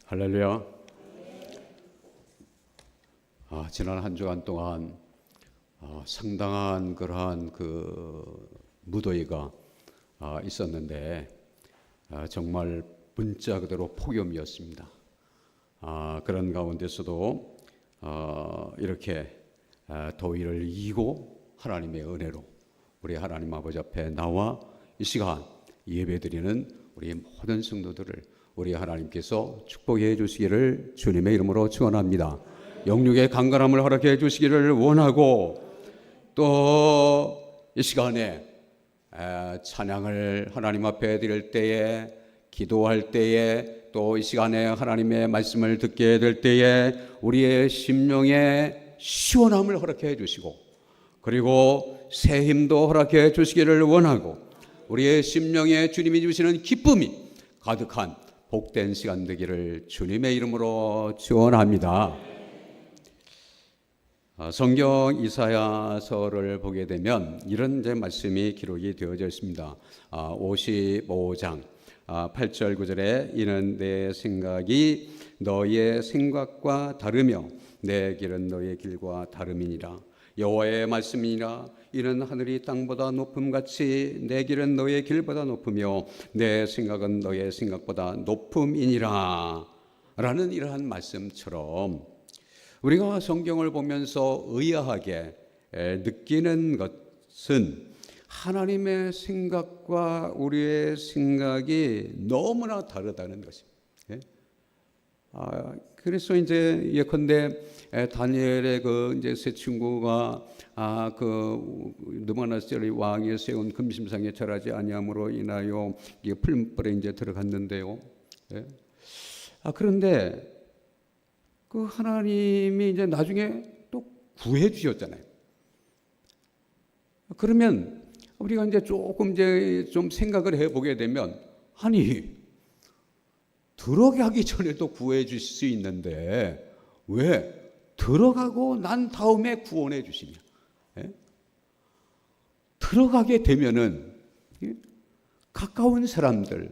할렐루야. 지난 한 주간 동안 상당한 그러한 무더위가 있었는데 정말 문자 그대로 폭염이었습니다. 그런 가운데서도 이렇게 더위를 이기고 하나님의 은혜로 우리 하나님 아버지 앞에 나와 이 시간 예배드리는 우리 모든 성도들을 우리 하나님께서 축복해 주시기를 주님의 이름으로 축원합니다. 영육의 강건함을 허락해 주시기를 원하고, 또 이 시간에 찬양을 하나님 앞에 드릴 때에, 기도할 때에, 또 이 시간에 하나님의 말씀을 듣게 될 때에 우리의 심령에 시원함을 허락해 주시고, 그리고 새 힘도 허락해 주시기를 원하고, 우리의 심령에 주님이 주시는 기쁨이 가득한 복된 시간 되기를 주님의 이름으로 축원합니다. 성경 이사야서를 보게 되면 이런 말씀이 기록이 되어져 있습니다. 55장 8절 9절에 이는 내 생각이 너의 생각과 다르며 내 길은 너의 길과 다름이니라. 여호와의 말씀이니라. 이는 하늘이 땅보다 높음같이 내 길은 너의 길보다 높으며 내 생각은 너의 생각보다 높음이니라. 라는 이러한 말씀처럼 우리가 성경을 보면서 의아하게 느끼는 것은 하나님의 생각과 우리의 생각이 너무나 다르다는 것입니다. 그래서 이제 예컨대 다니엘의 이제 세 친구가 느부갓네살 왕이 세운 금심상에 절하지 아니함으로 인하여 이게 풀무불에 이제 들어갔는데요. 그런데 하나님이 이제 나중에 또 구해 주셨잖아요. 그러면 우리가 이제 조금 좀 생각을 해보게 되면, 아니 들어가기 전에도 구해 주실 수 있는데 왜 들어가고 난 다음에 구원해 주시냐? 들어가게 되면은 가까운 사람들,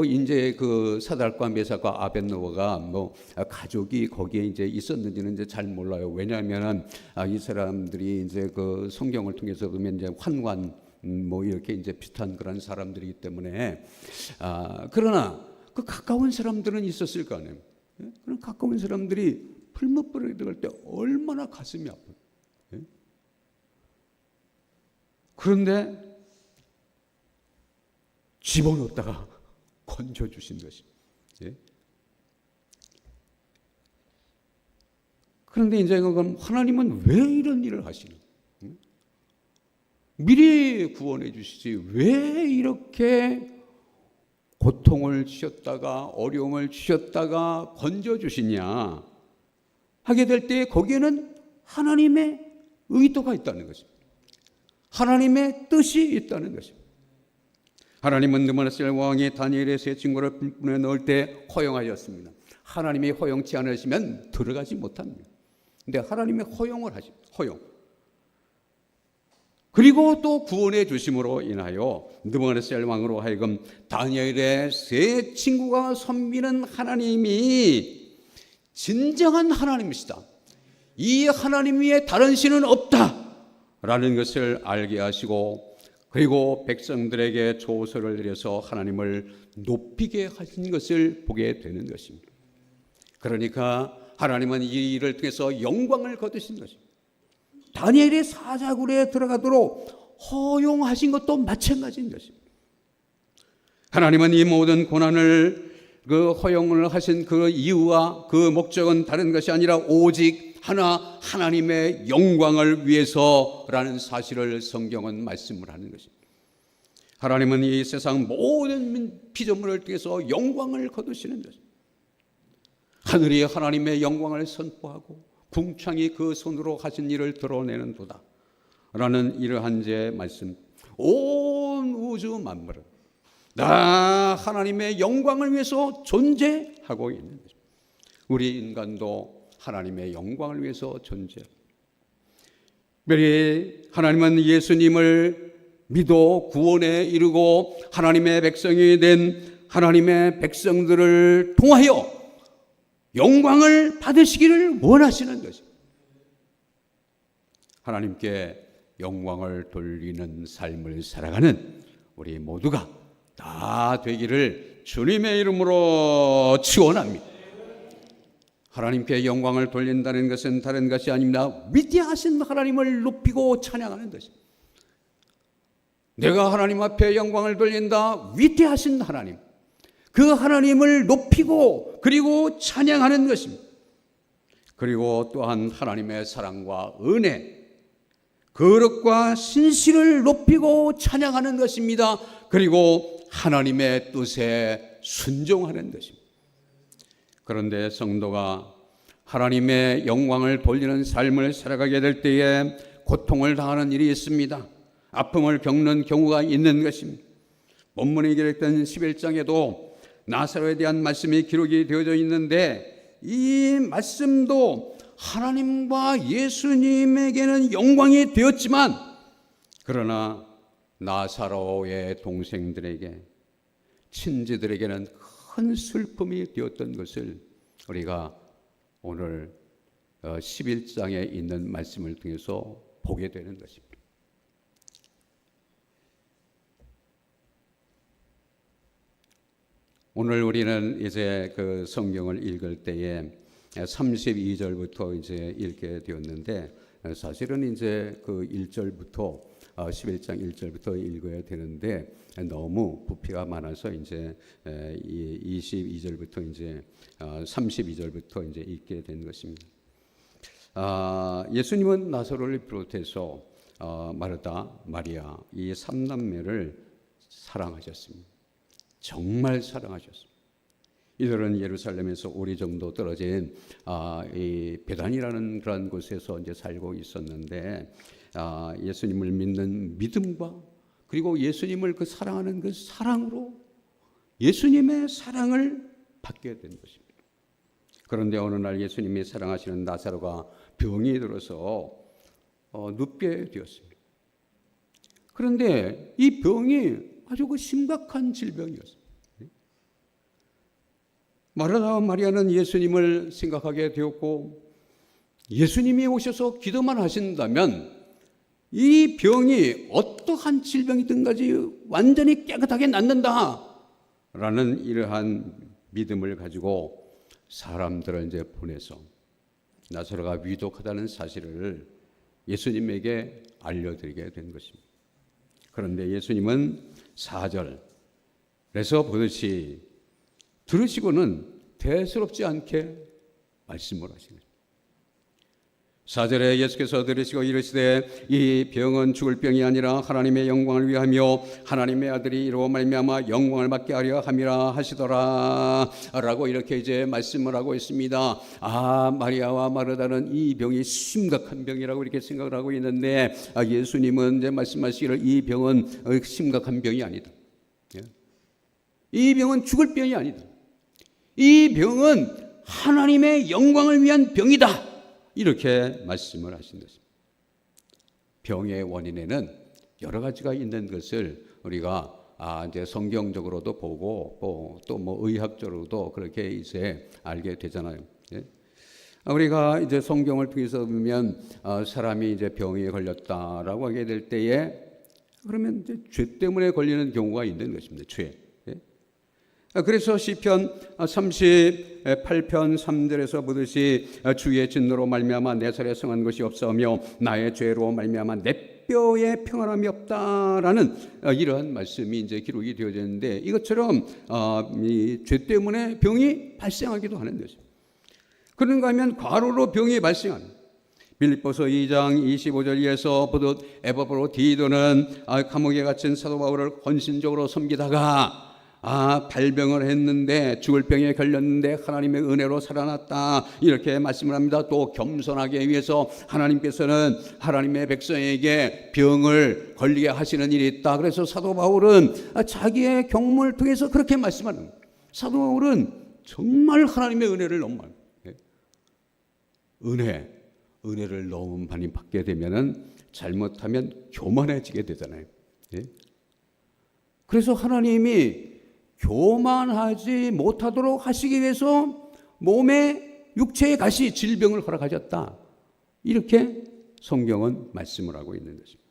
이제 사달과 메삭과 아벳노고가 가족이 거기에 이제 있었는지는 이제 잘 몰라요. 왜냐하면은 이 사람들이 이제 성경을 통해서 보면 이제 환관 이렇게 이제 비슷한 그런 사람들이기 때문에 그러나 가까운 사람들은 있었을 거 아니에요. 그런 가까운 사람들이 풀무불에 들어갈 때 얼마나 가슴이 아파요. 그런데 집어넣었다가 건져주신 것입니다. 그런데 이제 하나님은 왜 이런 일을 하시는? 미리 구원해 주시지 왜 이렇게 고통을 주셨다가 어려움을 주셨다가 건져주시냐 하게 될 때 거기에는 하나님의 의도가 있다는 것입니다. 하나님의 뜻이 있다는 것입니다. 하나님은 느부갓네살 왕이 다니엘의 세 친구를 불문에 넣을 때 허용하셨습니다. 하나님이 허용치 않으시면 들어가지 못합니다. 근데 하나님의 허용을 하십니다. 허용. 그리고 또 구원해 주심으로 인하여 느부갓네살 왕으로 하여금 다니엘의 세 친구가 섬기는 하나님이 진정한 하나님이시다. 이 하나님 위에 다른 신은 없다라는 것을 알게 하시고, 그리고 백성들에게 조서를 내려서 하나님을 높이게 하신 것을 보게 되는 것입니다. 그러니까 하나님은 이 일을 통해서 영광을 거두신 것입니다. 다니엘의 사자굴에 들어가도록 허용하신 것도 마찬가지인 것입니다. 하나님은 이 모든 고난을 허용을 하신 그 이유와 그 목적은 다른 것이 아니라 오직 하나님의 영광을 위해서라는 사실을 성경은 말씀을 하는 것입니다. 하나님은 이 세상 모든 피조물을 통해서 영광을 거두시는 것입니다. 하늘이 하나님의 영광을 선포하고 궁창이 그 손으로 하신 일을 드러내는 도다 라는 이러한 제 말씀. 온 우주 만물은 다 하나님의 영광을 위해서 존재하고 있는 것입니다. 우리 인간도 하나님의 영광을 위해서 존재합니다. 특별히 하나님은 예수님을 믿어 구원에 이르고 하나님의 백성이 된 하나님의 백성들을 통하여 영광을 받으시기를 원하시는 것입니다. 하나님께 영광을 돌리는 삶을 살아가는 우리 모두가 다 되기를 주님의 이름으로 축원합니다. 하나님께 영광을 돌린다는 것은 다른 것이 아닙니다. 위대하신 하나님을 높이고 찬양하는 것입니다. 내가 하나님 앞에 영광을 돌린다. 위대하신 하나님, 그 하나님을 높이고 그리고 찬양하는 것입니다. 그리고 또한 하나님의 사랑과 은혜, 거룩과 신실을 높이고 찬양하는 것입니다. 그리고 하나님의 뜻에 순종하는 것입니다. 그런데 성도가 하나님의 영광을 돌리는 삶을 살아가게 될 때에 고통을 당하는 일이 있습니다. 아픔을 겪는 경우가 있는 것입니다. 본문에 기록된 11장에도 나사로에 대한 말씀이 기록이 되어져 있는데, 이 말씀도 하나님과 예수님에게는 영광이 되었지만, 그러나 나사로의 동생들에게, 친지들에게는 큰 슬픔이 되었던 것을 우리가 오늘 11장에 있는 말씀을 통해서 보게 되는 것입니다. 오늘 우리는 이제 그 성경을 읽을 때에 32절부터 이제 읽게 되었는데, 사실은 이제 그 1절부터 11장 1절부터 읽어야 되는데 너무 부피가 많아서 이제 22절부터 이제 32절부터 이제 읽게 된 것입니다. 예수님은 나사로를 비롯해서 마르다, 마리아 이 삼남매를 사랑하셨습니다. 정말 사랑하셨습니다. 이들은 예루살렘에서 오리 정도 떨어진 이 베단이라는 그런 곳에서 이제 살고 있었는데, 예수님을 믿는 믿음과 그리고 예수님을 그 사랑하는 그 사랑으로 예수님의 사랑을 받게 된 것입니다. 그런데 어느 날 예수님이 사랑하시는 나사로가 병이 들어서 눕게 되었습니다. 그런데 이 병이 아주 그 심각한 질병이었습니다. 마르다와 마리아는 예수님을 생각하게 되었고, 예수님이 오셔서 기도만 하신다면 이 병이 어떠한 질병이든 간에 완전히 깨끗하게 낫는다라는 이러한 믿음을 가지고 사람들을 이제 보내서 나사로가 위독하다는 사실을 예수님에게 알려드리게 된 것입니다. 그런데 예수님은 4절에서 보듯이 들으시고는 대수롭지 않게 말씀을 하시는 것입니다. 4절에 예수께서 들으시고 이르시되 이 병은 죽을 병이 아니라 하나님의 영광을 위하며 하나님의 아들이 이로 말미암아 영광을 받게 하려 함이라 하시더라 라고 이렇게 이제 말씀을 하고 있습니다. 마리아와 마르다는 이 병이 심각한 병이라고 이렇게 생각을 하고 있는데, 예수님은 이제 말씀하시기를 이 병은 심각한 병이 아니다. 이 병은 죽을 병이 아니다. 이 병은 하나님의 영광을 위한 병이다. 이렇게 말씀을 하신 것입니다. 병의 원인에는 여러 가지가 있는 것을 우리가 이제 성경적으로도 보고 또 뭐 의학적으로도 그렇게 이제 알게 되잖아요. 우리가 이제 성경을 통해서 보면 사람이 이제 병에 걸렸다라고 하게 될 때에 그러면 이제 죄 때문에 걸리는 경우가 있는 것입니다. 죄. 그래서 시편 38편 3절에서 보듯이 주의 진노로 말미암아 내 살에 성한 것이 없사오며 나의 죄로 말미암아 내 뼈에 평안함이 없다라는 이러한 말씀이 이제 기록이 되어져 있는데, 이것처럼 이 죄 때문에 병이 발생하기도 하는 것입니다. 그런가 하면 과로로 병이 발생합니다. 빌립보서 2장 25절에서 보듯 에바브로 디도는 감옥에 갇힌 사도 바울을 헌신적으로 섬기다가 발병을 했는데 죽을 병에 걸렸는데 하나님의 은혜로 살아났다 이렇게 말씀을 합니다. 또 겸손하게 위해서 하나님께서는 하나님의 백성에게 병을 걸리게 하시는 일이 있다. 그래서 사도 바울은 자기의 경험을 통해서 그렇게 말씀하는 거예요. 사도 바울은 정말 하나님의 은혜를 너무 많이 은혜를 너무 많이 받게 되면은 잘못하면 교만해지게 되잖아요. 그래서 하나님이 교만하지 못하도록 하시기 위해서 몸에 육체의 가시 질병을 허락하셨다. 이렇게 성경은 말씀을 하고 있는 것입니다.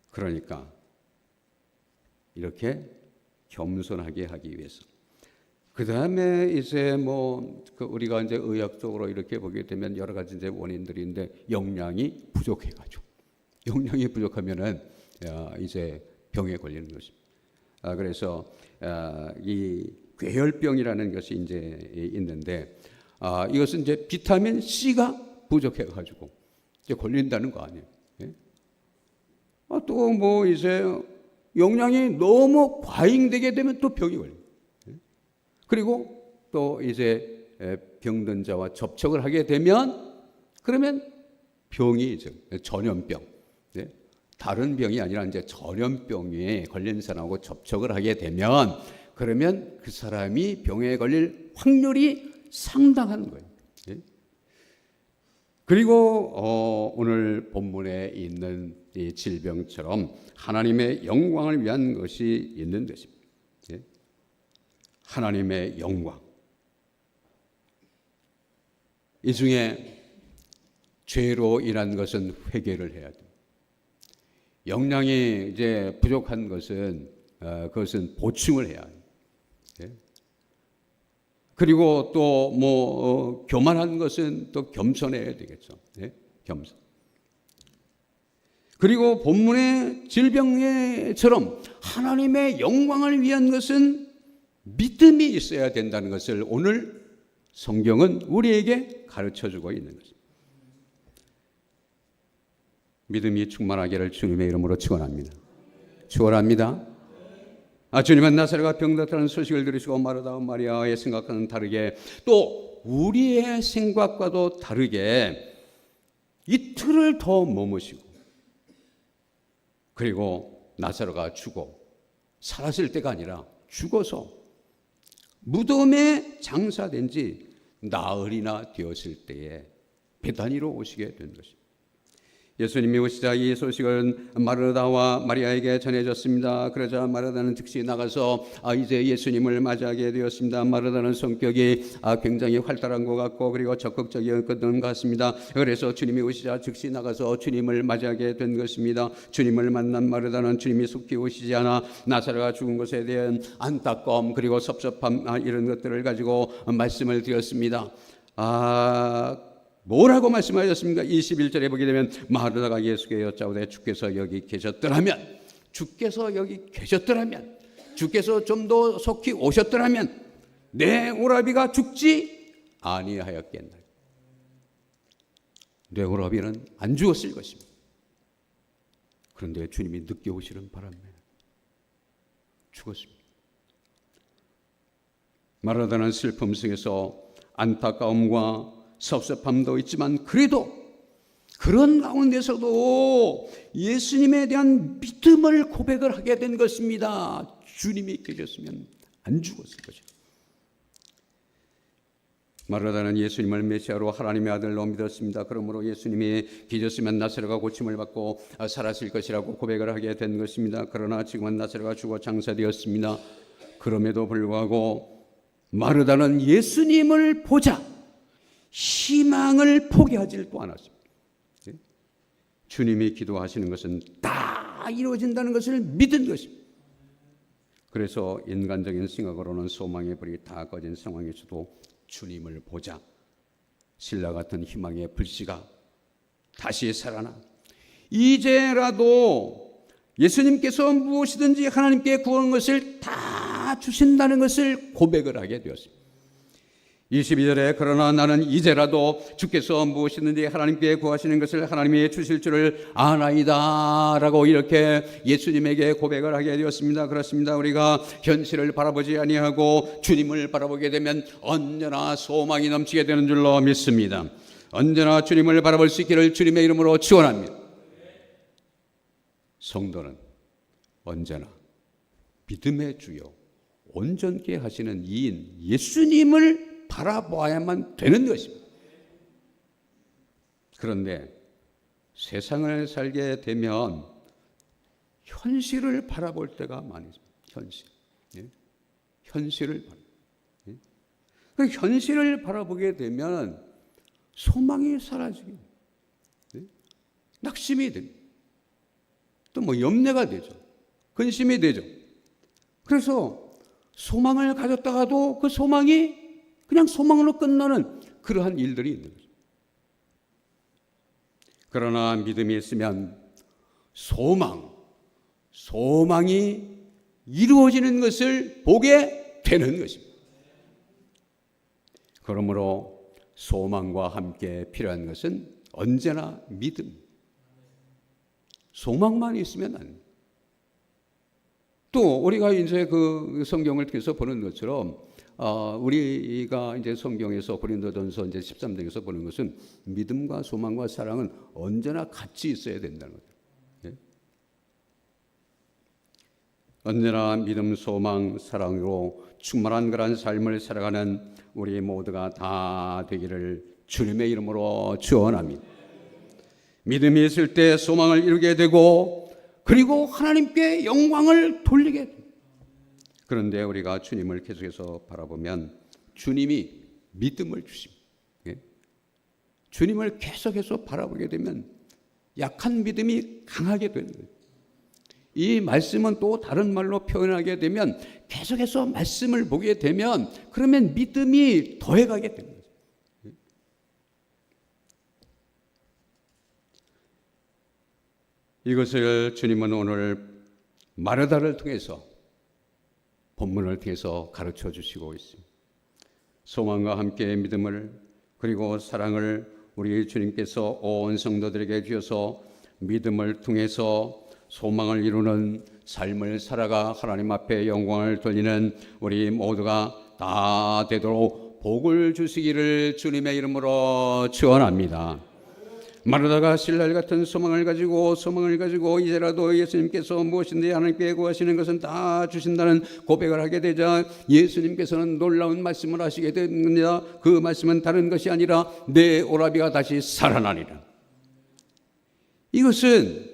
그러니까 이렇게 겸손하게 하기 위해서. 그 다음에 이제 우리가 이제 의학적으로 이렇게 보게 되면 여러 가지 이제 원인들인데 영양이 부족해가지고 영양이 부족하면은 이제 병에 걸리는 것입니다. 그래서 이 괴혈병이라는 것이 이제 있는데 이것은 이제 비타민 C가 부족해가지고 이제 걸린다는 거 아니에요. 예? 또 이제 영양이 너무 과잉되게 되면 또 병이 걸려요. 예? 그리고 또 이제 병든 자와 접촉을 하게 되면 그러면 병이 이제 전염병, 예? 다른 병이 아니라 이제 전염병에 걸린 사람하고 접촉을 하게 되면 그러면 그 사람이 병에 걸릴 확률이 상당한 거예요. 예? 그리고 오늘 본문에 있는 이 질병처럼 하나님의 영광을 위한 것이 있는 것입니다. 예? 하나님의 영광. 이 중에 죄로 인한 것은 회개를 해야 돼요. 영양이 이제 부족한 것은 그것은 보충을 해야 해요. 예? 그리고 또 교만한 것은 또 겸손해야 되겠죠. 예? 겸손. 그리고 본문의 질병처럼 하나님의 영광을 위한 것은 믿음이 있어야 된다는 것을 오늘 성경은 우리에게 가르쳐주고 있는 것입니다. 믿음이 충만하기를 주님의 이름으로 축원합니다. 축원합니다. 주님은 나사렛가 병났다는 소식을 들으시고 마르다 마리아의 생각과는 다르게 또 우리의 생각과도 다르게 이틀을 더 머무시고 그리고 나사로가 죽어 살았을 때가 아니라 죽어서 무덤에 장사된 지 나흘이나 되었을 때에 베다니로 오시게 된 것입니다. 예수님이 오시자 이 소식은 마르다와 마리아에게 전해졌습니다. 그러자 마르다는 즉시 나가서 이제 예수님을 맞이하게 되었습니다. 마르다는 성격이 굉장히 활달한 것 같고 그리고 적극적이었던 것 같습니다. 그래서 주님이 오시자 즉시 나가서 주님을 맞이하게 된 것입니다. 주님을 만난 마르다는 주님이 속히 오시지 않아 나사로가 죽은 것에 대한 안타까움 그리고 섭섭함 이런 것들을 가지고 말씀을 드렸습니다. 뭐라고 말씀하셨습니까? 21절에 보게 되면 마르다가 예수께 여짜오되 주께서 여기 계셨더라면 주께서 좀 더 속히 오셨더라면 내 오라비가 죽지 아니하였겠나. 내 오라비는 안 죽었을 것입니다. 그런데 주님이 늦게 오시는 바람에 죽었습니다. 마르다는 슬픔 속에서 안타까움과 섭섭함도 있지만 그래도 그런 가운데서도 예수님에 대한 믿음을 고백을 하게 된 것입니다. 주님이 계셨으면 안 죽었을 것입니다. 마르다는 예수님을 메시아로 하나님의 아들로 믿었습니다. 그러므로 예수님이 계셨으면 나사로가 고침을 받고 살았을 것이라고 고백을 하게 된 것입니다. 그러나 지금은 나사로가 죽어 장사되었습니다. 그럼에도 불구하고 마르다는 예수님을 보자 희망을 포기하지도 않았습니다. 주님이 기도하시는 것은 다 이루어진다는 것을 믿은 것입니다. 그래서 인간적인 생각으로는 소망의 불이 다 꺼진 상황에서도 주님을 보자 신라 같은 희망의 불씨가 다시 살아나 이제라도 예수님께서 무엇이든지 하나님께 구한 것을 다 주신다는 것을 고백을 하게 되었습니다. 22절에 그러나 나는 이제라도 주께서 무엇이든지 하나님께 구하시는 것을 하나님이 주실 줄을 아나이다 라고 이렇게 예수님에게 고백을 하게 되었습니다. 그렇습니다. 우리가 현실을 바라보지 아니하고 주님을 바라보게 되면 언제나 소망이 넘치게 되는 줄로 믿습니다. 언제나 주님을 바라볼 수 있기를 주님의 이름으로 축원합니다. 성도는 언제나 믿음의 주요 온전케 하시는 이인 예수님을 바라봐야만 되는 것입니다. 그런데 세상을 살게 되면 현실을 바라볼 때가 많이 있습니다. 현실을 바라볼 때. 그 현실을 바라보게 되면 소망이 사라지게, 낙심이 됩니다. 또 뭐 염려가 되죠. 근심이 되죠. 그래서 소망을 가졌다가도 그 소망이 그냥 소망으로 끝나는 그러한 일들이 있는 거죠. 그러나 믿음이 있으면 소망이 이루어지는 것을 보게 되는 것입니다. 그러므로 소망과 함께 필요한 것은 언제나 믿음. 소망만 있으면 안 됩니다. 또 우리가 이제 그 성경을 통해서 보는 것처럼 우리가 이제 성경에서 고린도전서 이제 13장에서 보는 것은 믿음과 소망과 사랑은 언제나 같이 있어야 된다는 거죠. 예? 언제나 믿음, 소망, 사랑으로 충만한 그런 삶을 살아가는 우리 모두가 다 되기를 주님의 이름으로 축원합니다. 믿음이 있을 때 소망을 이루게 되고 그리고 하나님께 영광을 돌리게 됩니다. 그런데 우리가 주님을 계속해서 바라보면 주님이 믿음을 주십니다. 주님을 계속해서 바라보게 되면 약한 믿음이 강하게 되는 거예요. 이 말씀은 또 다른 말로 표현하게 되면 계속해서 말씀을 보게 되면 그러면 믿음이 더해가게 됩니다. 이것을 주님은 오늘 마르다를 통해서 본문을 통해서 가르쳐 주시고 있습니다. 소망과 함께 믿음을 그리고 사랑을 우리 주님께서 온 성도들에게 주셔서 믿음을 통해서 소망을 이루는 삶을 살아가 하나님 앞에 영광을 돌리는 우리 모두가 다 되도록 복을 주시기를 주님의 이름으로 축원합니다. 마르다가 신랄 같은 소망을 가지고 이제라도 예수님께서 무엇인지 하나님께 구하시는 것은 다 주신다는 고백을 하게 되자 예수님께서는 놀라운 말씀을 하시게 됩니다. 그 말씀은 다른 것이 아니라 내 오라비가 다시 살아나리라. 이것은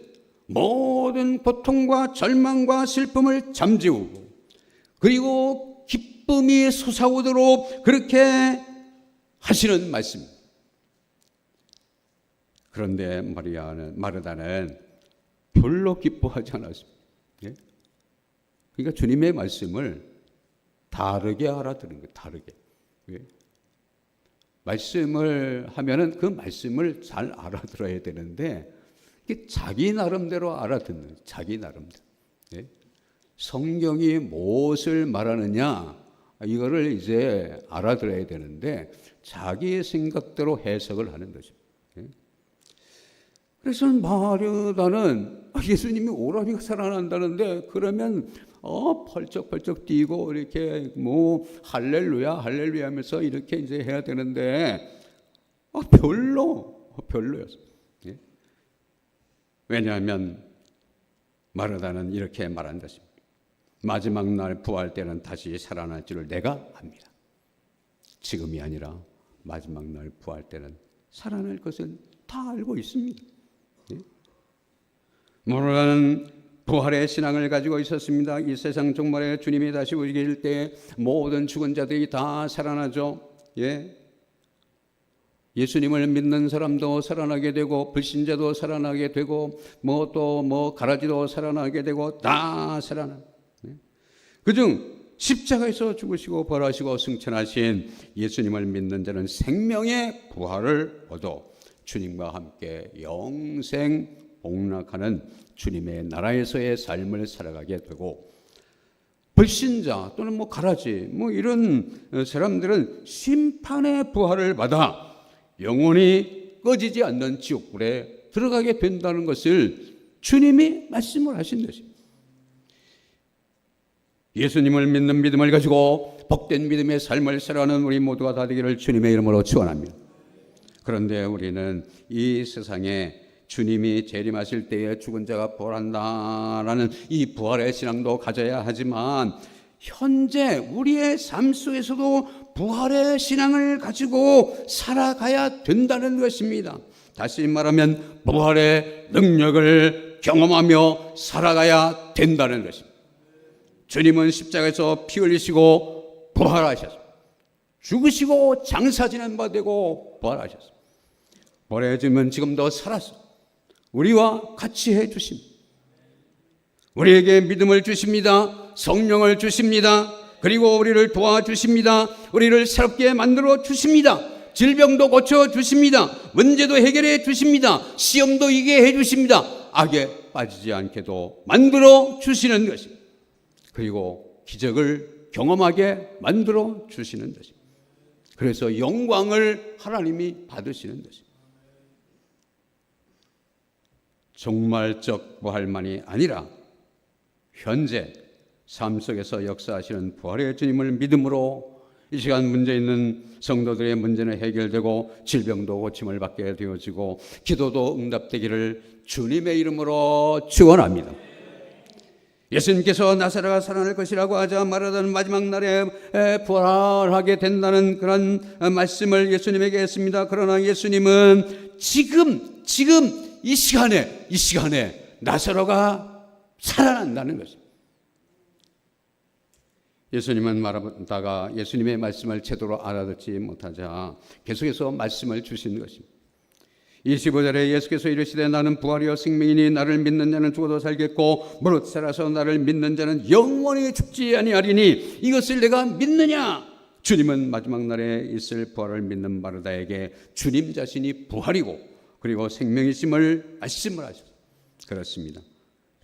모든 고통과 절망과 슬픔을 잠재우고 그리고 기쁨이 솟아오도록 그렇게 하시는 말씀입니다. 그런데 마르다는 별로 기뻐하지 않았습니다. 그러니까 주님의 말씀을 다르게 알아들은 거예요. 다르게. 말씀을 하면은 그 말씀을 잘 알아들어야 되는데 자기 나름대로 알아듣는 거예요. 자기 나름대로. 성경이 무엇을 말하느냐 이거를 이제 알아들어야 되는데 자기의 생각대로 해석을 하는 거죠. 그래서 마르다는 예수님이 오라비가 살아난다는데 그러면 펄쩍펄쩍 뛰고 이렇게 뭐 할렐루야 하면서 이렇게 이제 해야 되는데 별로였어요. 왜냐하면 마르다는 이렇게 말한 것입니다. 마지막 날 부활 때는 다시 살아날 줄을 내가 압니다. 지금이 아니라 마지막 날 부활 때는 살아날 것은 다 알고 있습니다. 마르다는 부활의 신앙을 가지고 있었습니다. 이 세상 종말에 주님이 다시 오실 때 모든 죽은 자들이 다 살아나죠. 예수님을 믿는 사람도 살아나게 되고 불신자도 살아나게 되고 또 가라지도 살아나게 되고 다 살아나. 그중 십자가에서 죽으시고 부활하시고 승천하신 예수님을 믿는 자는 생명의 부활을 얻어 주님과 함께 영생 복락하는 주님의 나라에서의 삶을 살아가게 되고 불신자 또는 가라지 이런 사람들은 심판의 부활을 받아 영원히 꺼지지 않는 지옥불에 들어가게 된다는 것을 주님이 말씀을 하신 것입니다. 예수님을 믿는 믿음을 가지고 복된 믿음의 삶을 살아가는 우리 모두가 다 되기를 주님의 이름으로 축원합니다. 그런데 우리는 이 세상에 주님이 재림하실 때에 죽은 자가 부활한다라는 이 부활의 신앙도 가져야 하지만 현재 우리의 삶 속에서도 부활의 신앙을 가지고 살아가야 된다는 것입니다. 다시 말하면 부활의 능력을 경험하며 살아가야 된다는 것입니다. 주님은 십자가에서 피 흘리시고 부활하셨습니다. 죽으시고 장사 지낸 바 되고 부활하셨습니다. 부활의 주님은 지금도 살아서 우리와 같이 해 주십니다. 우리에게 믿음을 주십니다. 성령을 주십니다. 그리고 우리를 도와주십니다. 우리를 새롭게 만들어 주십니다. 질병도 고쳐 주십니다. 문제도 해결해 주십니다. 시험도 이기게 해 주십니다. 악에 빠지지 않게도 만들어 주시는 것입니다. 그리고 기적을 경험하게 만들어 주시는 것입니다. 그래서 영광을 하나님이 받으시는 것입니다. 종말적 부활만이 아니라 현재 삶 속에서 역사하시는 부활의 주님을 믿음으로 이 시간 문제 있는 성도들의 문제는 해결되고 질병도 고침을 받게 되어지고 기도도 응답되기를 주님의 이름으로 축원합니다. 예수님께서 나사로가 살아날 것이라고 하자 마르다는 마지막 날에 부활하게 된다는 그런 말씀을 예수님에게 했습니다. 그러나 예수님은 지금 이 시간에 나사로가 살아난다는 것입니다. 예수님은 말하다가 예수님의 말씀을 제대로 알아듣지 못하자 계속해서 말씀을 주신 것입니다. 25절에 예수께서 이르시되 나는 부활이요 생명이니 나를 믿는 자는 죽어도 살겠고 무릇 살아서 나를 믿는 자는 영원히 죽지 아니하리니 이것을 내가 믿느냐? 주님은 마지막 날에 있을 부활을 믿는 마르다에게 주님 자신이 부활이고 그리고 생명이심을 말씀을 하셨습니다. 그렇습니다.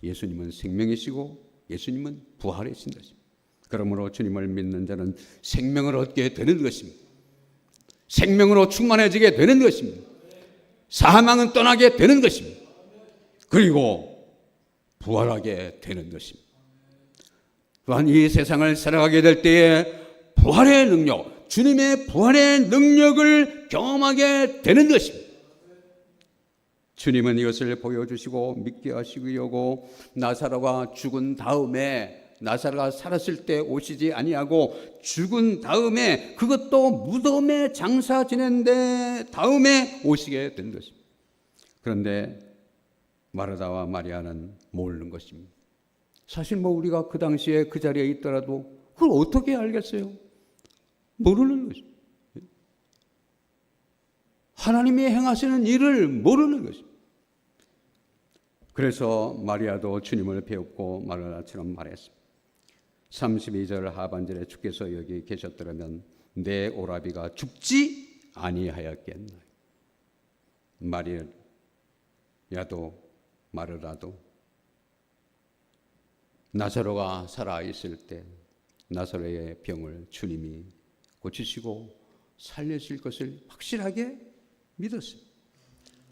예수님은 생명이시고 예수님은 부활이신 것입니다. 그러므로 주님을 믿는 자는 생명을 얻게 되는 것입니다. 생명으로 충만해지게 되는 것입니다. 사망은 떠나게 되는 것입니다. 그리고 부활하게 되는 것입니다. 또한 이 세상을 살아가게 될 때에 부활의 능력, 주님의 부활의 능력을 경험하게 되는 것입니다. 주님은 이것을 보여주시고 믿게 하시고 여고 나사로가 죽은 다음에 나사로가 살았을 때 오시지 아니하고 죽은 다음에 그것도 무덤에 장사 지낸 다음에 오시게 된 것입니다. 그런데 마르다와 마리아는 모르는 것입니다. 사실 우리가 그 당시에 그 자리에 있더라도 그걸 어떻게 알겠어요? 모르는 것입니다. 하나님이 행하시는 일을 모르는 것입니다. 그래서 마리아도 주님을 배웠고 마르다처럼 말했습니다. 32절 하반절에 주께서 여기 계셨더라면 내 오라비가 죽지 아니하였겠나. 마리아도 마르다도 나사로가 살아있을 때 나사로의 병을 주님이 고치시고 살리실 것을 확실하게 믿었어요.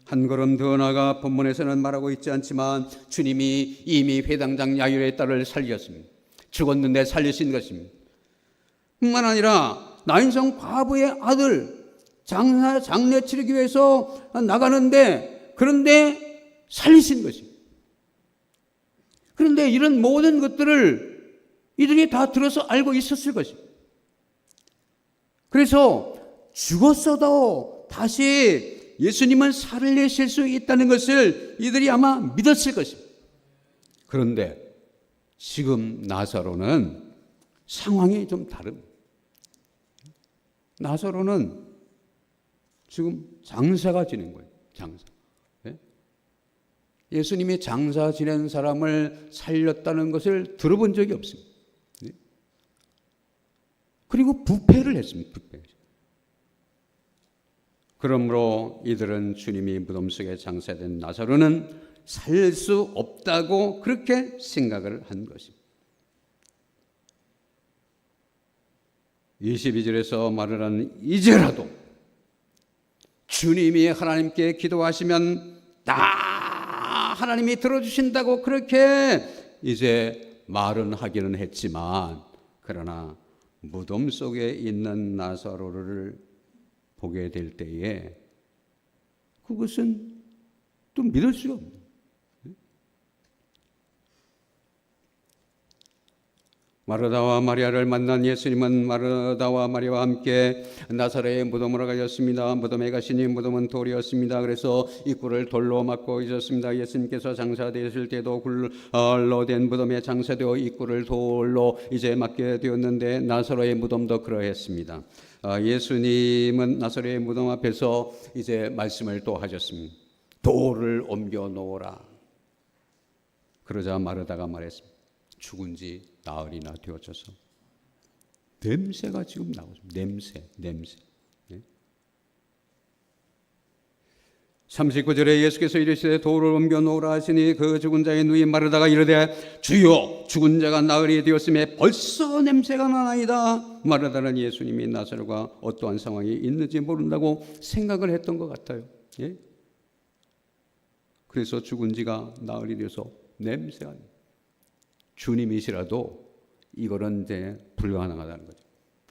한 걸음 더 나아가 본문에서는 말하고 있지 않지만 주님이 이미 회당장 야이로의 딸을 살렸습니다. 죽었는데 살리신 것입니다. 뿐만 아니라 나인성 과부의 아들 장례 치르기 위해서 나가는데 그런데 살리신 것입니다. 그런데 이런 모든 것들을 이들이 다 들어서 알고 있었을 것입니다. 그래서 죽었어도 다시 예수님은 살리실 수 있다는 것을 이들이 아마 믿었을 것입니다. 그런데 지금 나사로는 상황이 좀 다릅니다. 나사로는 지금 장사가 지낸 거예요. 장사. 예수님이 장사 지낸 사람을 살렸다는 것을 들어본 적이 없습니다. 그리고 부패를 했습니다. 부패. 그러므로 이들은 주님이 무덤 속에 장사된 나사로는 살릴 수 없다고 그렇게 생각을 한 것입니다. 22절에서 말을 하는 이제라도 주님이 하나님께 기도하시면 다 하나님이 들어주신다고 그렇게 이제 말은 하기는 했지만 그러나 무덤 속에 있는 나사로를 보게 될 때에 그것은 또 믿을 수가 없는 마르다와 마리아를 만난 예수님은 마르다와 마리아와 함께 나사렛의 무덤으로 가셨습니다. 무덤에 가시니 무덤은 돌이었습니다. 그래서 입구를 돌로 막고 있었습니다. 예수님께서 장사되었을 때도 굴로 된 무덤에 장사되어 입구를 돌로 이제 막게 되었는데 나사렛의 무덤도 그러했습니다. 예수님은 나사렛의 무덤 앞에서 이제 말씀을 또 하셨습니다. 돌을 옮겨 놓으라. 그러자 마르다가 말했습니다. 죽은 지 나흘이나 되어져서 냄새가 지금 나오죠. 냄새. 39절에 예수께서 이르시되 돌을 옮겨 놓으라 하시니 그 죽은 자의 누이 마르다가 이르되 주여 죽은 자가 나흘이 되었음에 벌써 냄새가 나나이다. 마르다는 예수님이 나사렛과 어떠한 상황이 있는지 모른다고 생각을 했던 것 같아요. 예? 그래서 죽은 지가 나흘이 되어서 냄새가 나요. 주님이시라도 이거는 이제 불가능하다는 거죠.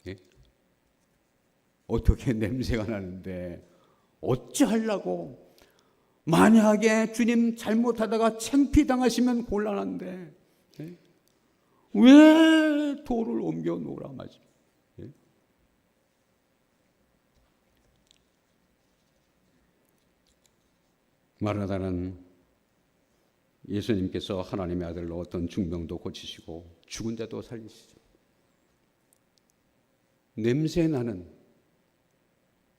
예? 어떻게 냄새가 나는데 어찌하려고? 만약에 주님 잘못하다가 창피당하시면 곤란한데 예? 왜 돌을 옮겨 놓으라 말이죠. 예? 마르다는 예수님께서 하나님의 아들로 어떤 중병도 고치시고 죽은 자도 살리시죠. 냄새 나는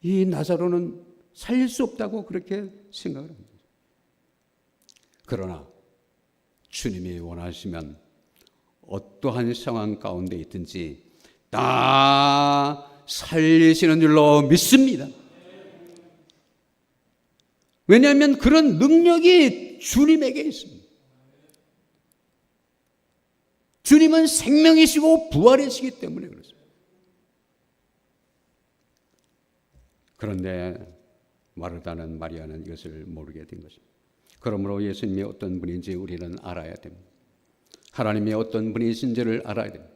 이 나사로는 살릴 수 없다고 그렇게 생각을 합니다. 그러나 주님이 원하시면 어떠한 상황 가운데 있든지 다 살리시는 줄로 믿습니다. 왜냐하면 그런 능력이 주님에게 있습니다. 주님은 생명이시고 부활이시기 때문에 그렇습니다. 그런데 마르다는 마리아는 이것을 모르게 된 것입니다. 그러므로 예수님이 어떤 분인지 우리는 알아야 됩니다. 하나님이 어떤 분이신지를 알아야 됩니다.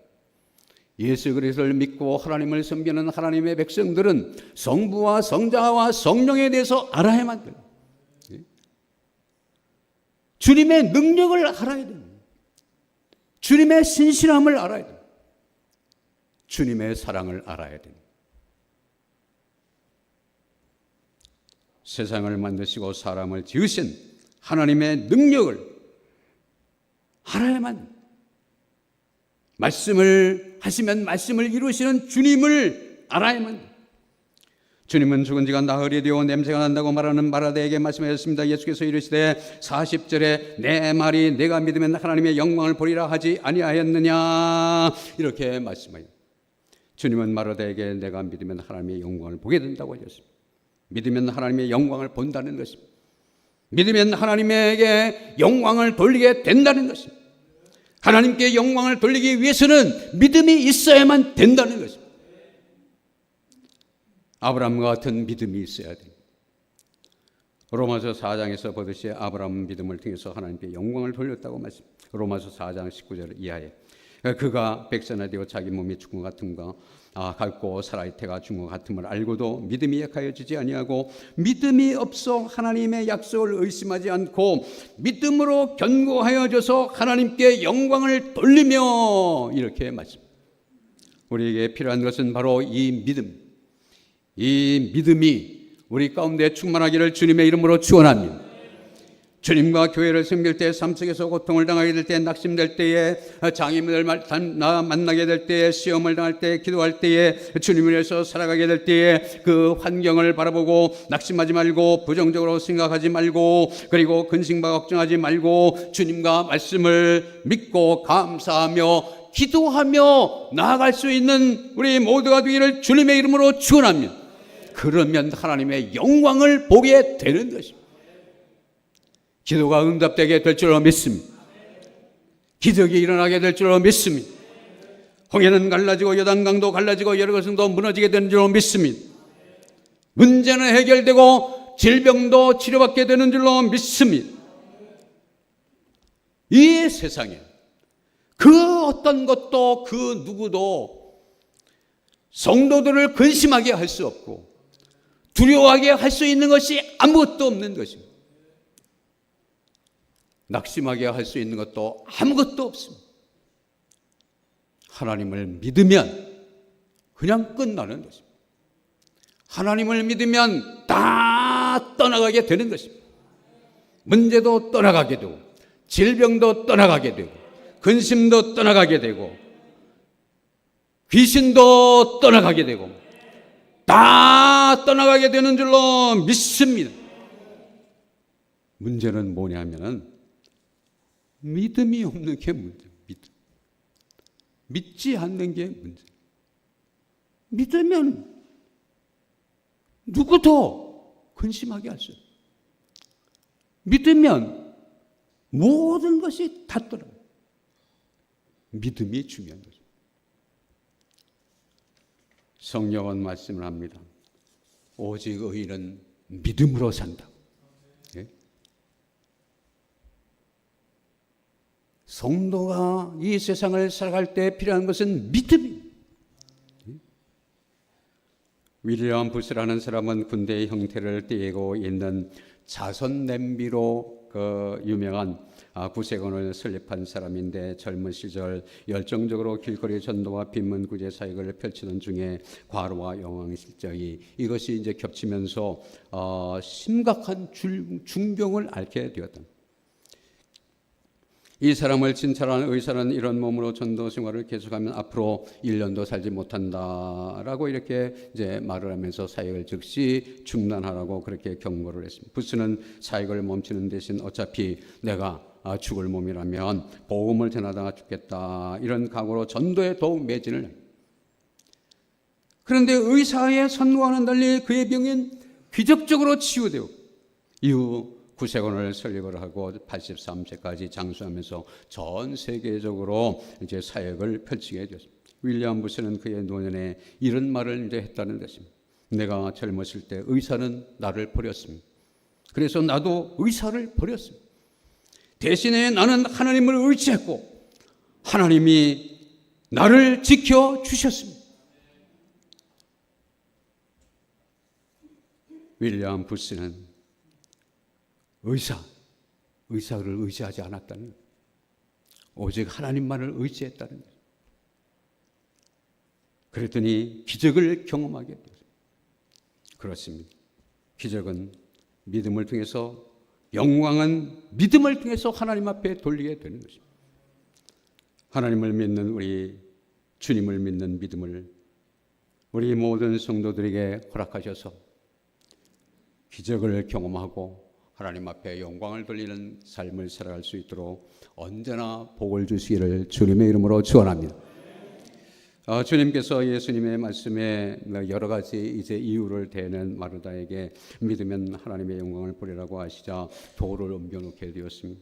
예수 그리스도를 믿고 하나님을 섬기는 하나님의 백성들은 성부와 성자와 성령에 대해서 알아야만 됩니다. 주님의 능력을 알아야 됩니다. 주님의 신실함을 알아야 됩니다. 주님의 사랑을 알아야 됩니다. 세상을 만드시고 사람을 지으신 하나님의 능력을 알아야만, 말씀을 하시면 말씀을 이루시는 주님을 알아야만. 주님은 죽은 지가 나흘이 되어 냄새가 난다고 말하는 마르다에게 말씀하셨습니다. 예수께서 이르시되 40절에 내 말이 내가 믿으면 하나님의 영광을 보리라 하지 아니하였느냐, 이렇게 말씀하셨습니다. 주님은 마르다에게 내가 믿으면 하나님의 영광을 보게 된다고 하셨습니다. 믿으면 하나님의 영광을 본다는 것입니다. 믿으면 하나님에게 영광을 돌리게 된다는 것입니다. 하나님께 영광을 돌리기 위해서는 믿음이 있어야만 된다는 것입니다. 아브라함과 같은 믿음이 있어야 됩니다. 로마서 4장에서 보듯이 아브라함은 믿음을 통해서 하나님께 영광을 돌렸다고 말씀합니다. 로마서 4장 19절 이하에 그가 백선화 되어 자기 몸이 죽은 것 같은가 갈고 사라의 태가 죽은 것 같음을 알고도 믿음이 약하여지지 아니하고 믿음이 없어 하나님의 약속을 의심하지 않고 믿음으로 견고하여져서 하나님께 영광을 돌리며, 이렇게 말씀합니다. 우리에게 필요한 것은 바로 이 믿음, 이 믿음이 우리 가운데 충만하기를 주님의 이름으로 축원합니다. 주님과 교회를 섬길 때, 삶 속에서 고통을 당하게 될 때, 낙심될 때에, 장애인을 만나게 될 때에, 시험을 당할 때, 기도할 때에, 주님을 위해서 살아가게 될 때에 그 환경을 바라보고 낙심하지 말고 부정적으로 생각하지 말고, 그리고 근심과 걱정하지 말고 주님과 말씀을 믿고 감사하며 기도하며 나아갈 수 있는 우리 모두가 되기를 주님의 이름으로 축원합니다. 그러면 하나님의 영광을 보게 되는 것입니다. 기도가 응답되게 될 줄로 믿습니다. 기적이 일어나게 될 줄로 믿습니다. 홍해는 갈라지고 요단강도 갈라지고 여리고성도 무너지게 되는 줄로 믿습니다. 문제는 해결되고 질병도 치료받게 되는 줄로 믿습니다. 이 세상에 그 어떤 것도 그 누구도 성도들을 근심하게 할 수 없고 두려워하게 할 수 있는 것이 아무것도 없는 것입니다. 낙심하게 할 수 있는 것도 아무것도 없습니다. 하나님을 믿으면 그냥 끝나는 것입니다. 하나님을 믿으면 다 떠나가게 되는 것입니다. 문제도 떠나가게 되고, 질병도 떠나가게 되고, 근심도 떠나가게 되고, 귀신도 떠나가게 되고, 다 떠나가게 되는 줄로 믿습니다. 문제는 뭐냐면은 믿음이 없는 게 문제입니다. 믿지 않는 게 문제. 믿으면 누구도 근심하게 할 수 없어요. 믿으면 모든 것이 다 떠나요. 믿음이 중요한 거죠. 성경은 말씀을 합니다. 오직 의인은 믿음으로 산다. 예? 성도가 이 세상을 살아갈 때 필요한 것은 믿음입니다. 윌리엄 부스라는 사람은 군대의 형태를 띠고 있는 자선 냄비로 유명한 구세군을 설립한 사람인데, 젊은 시절 열정적으로 길거리 전도와 빈문 구제 사역을 펼치던 중에 과로와 영양실조이 이것이 이제 겹치면서 심각한 중병을 앓게 되었다. 이 사람을 진찰하는 의사는 이런 몸으로 전도 생활을 계속하면 앞으로 1년도 살지 못한다라고 이렇게 이제 말을 하면서 사역을 즉시 중단하라고 그렇게 경고를 했습니다. 부스는 사역을 멈추는 대신 어차피 내가 죽을 몸이라면 복음을 전하다가 죽겠다, 이런 각오로 전도에 더욱 매진을 합니다. 그런데 의사의 선고와는 달리 그의 병은 기적적으로 치유되고 이후 구세군을 설립을 하고 83세까지 장수하면서 전 세계적으로 이제 사역을 펼치게 되었습니다. 윌리엄 부스는 그의 노년에 이런 말을 이제 했다는 것입니다. 내가 젊었을 때 의사는 나를 버렸습니다. 그래서 나도 의사를 버렸습니다. 대신에 나는 하나님을 의지했고 하나님이 나를 지켜 주셨습니다. 윌리엄 부스는 의사를 의지하지 않았다는, 오직 하나님만을 의지했다는 거예요. 그랬더니 기적을 경험하게 되었습니다. 그렇습니다. 기적은 믿음을 통해서, 영광은 믿음을 통해서 하나님 앞에 돌리게 되는 것입니다. 하나님을 믿는 우리, 주님을 믿는 믿음을 우리 모든 성도들에게 허락하셔서 기적을 경험하고 하나님 앞에 영광을 돌리는 삶을 살아갈 수 있도록 언제나 복을 주시기를 주님의 이름으로 축원합니다. 주님께서 예수님의 말씀에 여러 가지 이제 이유를 대는 마르다에게 믿으면 하나님의 영광을 보리라고 하시자 돌을 옮겨놓게 되었습니다.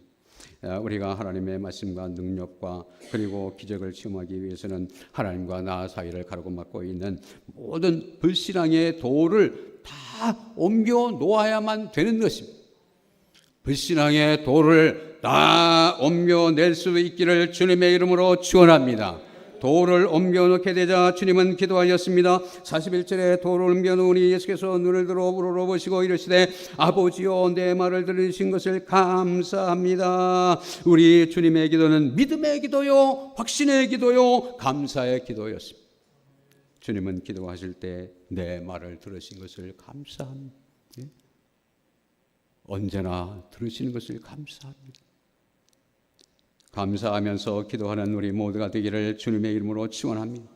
우리가 하나님의 말씀과 능력과 그리고 기적을 체험하기 위해서는 하나님과 나 사이를 가로막고 있는 모든 불신앙의 돌을 다 옮겨 놓아야만 되는 것입니다. 불신앙의 돌을 다 옮겨낼 수 있기를 주님의 이름으로 축원합니다. 돌을 옮겨놓게 되자 주님은 기도하셨습니다. 41절에 돌을 옮겨놓으니 예수께서 눈을 들어 우러러보시고 이르시되 아버지여 내 말을 들으신 것을 감사합니다. 우리 주님의 기도는 믿음의 기도요, 확신의 기도요, 감사의 기도였습니다. 주님은 기도하실 때 내 말을 들으신 것을 감사합니다. 언제나 들으시는 것을 감사합니다. 감사하면서 기도하는 우리 모두가 되기를 주님의 이름으로 축원합니다.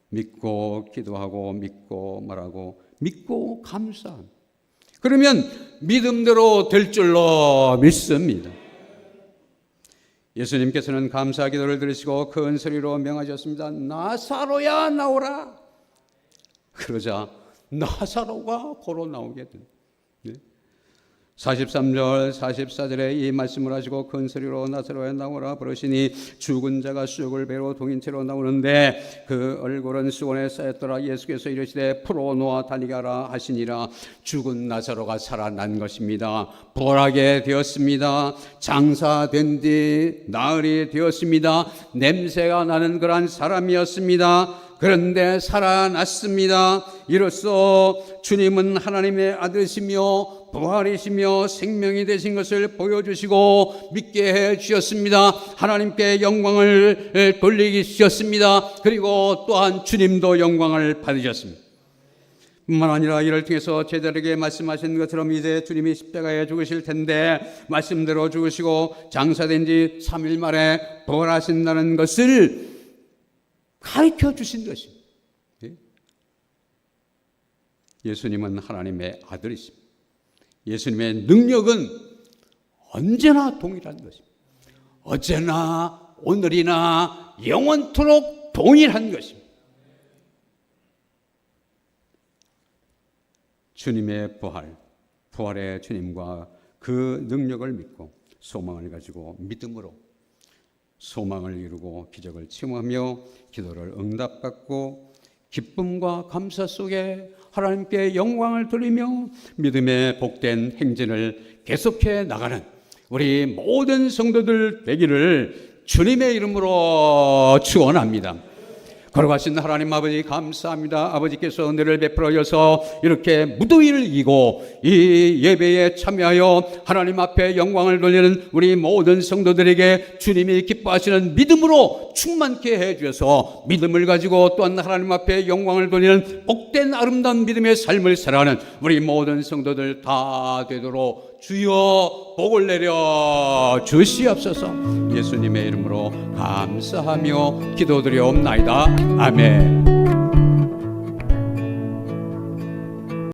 믿고 기도하고 믿고 말하고 믿고 감사합니다. 그러면 믿음대로 될 줄로 믿습니다. 예수님께서는 감사 기도를 들으시고 큰 소리로 명하셨습니다. 나사로야 나오라. 그러자 나사로가 걸어 나오게 됩니다. 43절 44절에 이 말씀을 하시고 큰 소리로 나사로야 나오라 부르시니 죽은 자가 쑥을 베로 동인채로 나오는데 그 얼굴은 수건에 쌓였더라. 예수께서 이르시되 풀어놓아 다니게 하라 하시니라. 죽은 나사로가 살아난 것입니다. 부활하게 되었습니다. 장사된 뒤 나흘이 되었습니다. 냄새가 나는 그러한 사람이었습니다. 그런데 살아났습니다. 이로써 주님은 하나님의 아들이시며 부활이시며 생명이 되신 것을 보여주시고 믿게 해주셨습니다. 하나님께 영광을 돌리기 주셨습니다. 그리고 또한 주님도 영광을 받으셨습니다. 뿐만 아니라 이를 통해서 제자들에게 말씀하신 것처럼 이제 주님이 십자가에 죽으실 텐데 말씀대로 죽으시고 장사된 지 3일 만에 부활하신다는 것을 가르쳐 주신 것입니다. 예수님은 하나님의 아들이십니다. 예수님의 능력은 언제나 동일한 것입니다. 어제나 오늘이나 영원토록 동일한 것입니다. 주님의 부활의 주님과 그 능력을 믿고 소망을 가지고 믿음으로 소망을 이루고 기적을 체험하며 기도를 응답받고 기쁨과 감사 속에 하나님께 영광을 돌리며 믿음의 복된 행진을 계속해 나가는 우리 모든 성도들 되기를 주님의 이름으로 축원합니다. 걸어가신 하나님 아버지 감사합니다. 아버지께서 은혜를 베풀어 주셔서 이렇게 무더위를 이기고 이 예배에 참여하여 하나님 앞에 영광을 돌리는 우리 모든 성도들에게 주님이 기뻐하시는 믿음으로 충만케 해주셔서 믿음을 가지고 또한 하나님 앞에 영광을 돌리는 복된 아름다운 믿음의 삶을 살아가는 우리 모든 성도들 다 되도록 주여 복을 내려 주시옵소서. 예수님의 이름으로 감사하며 기도드리옵나이다. 아멘.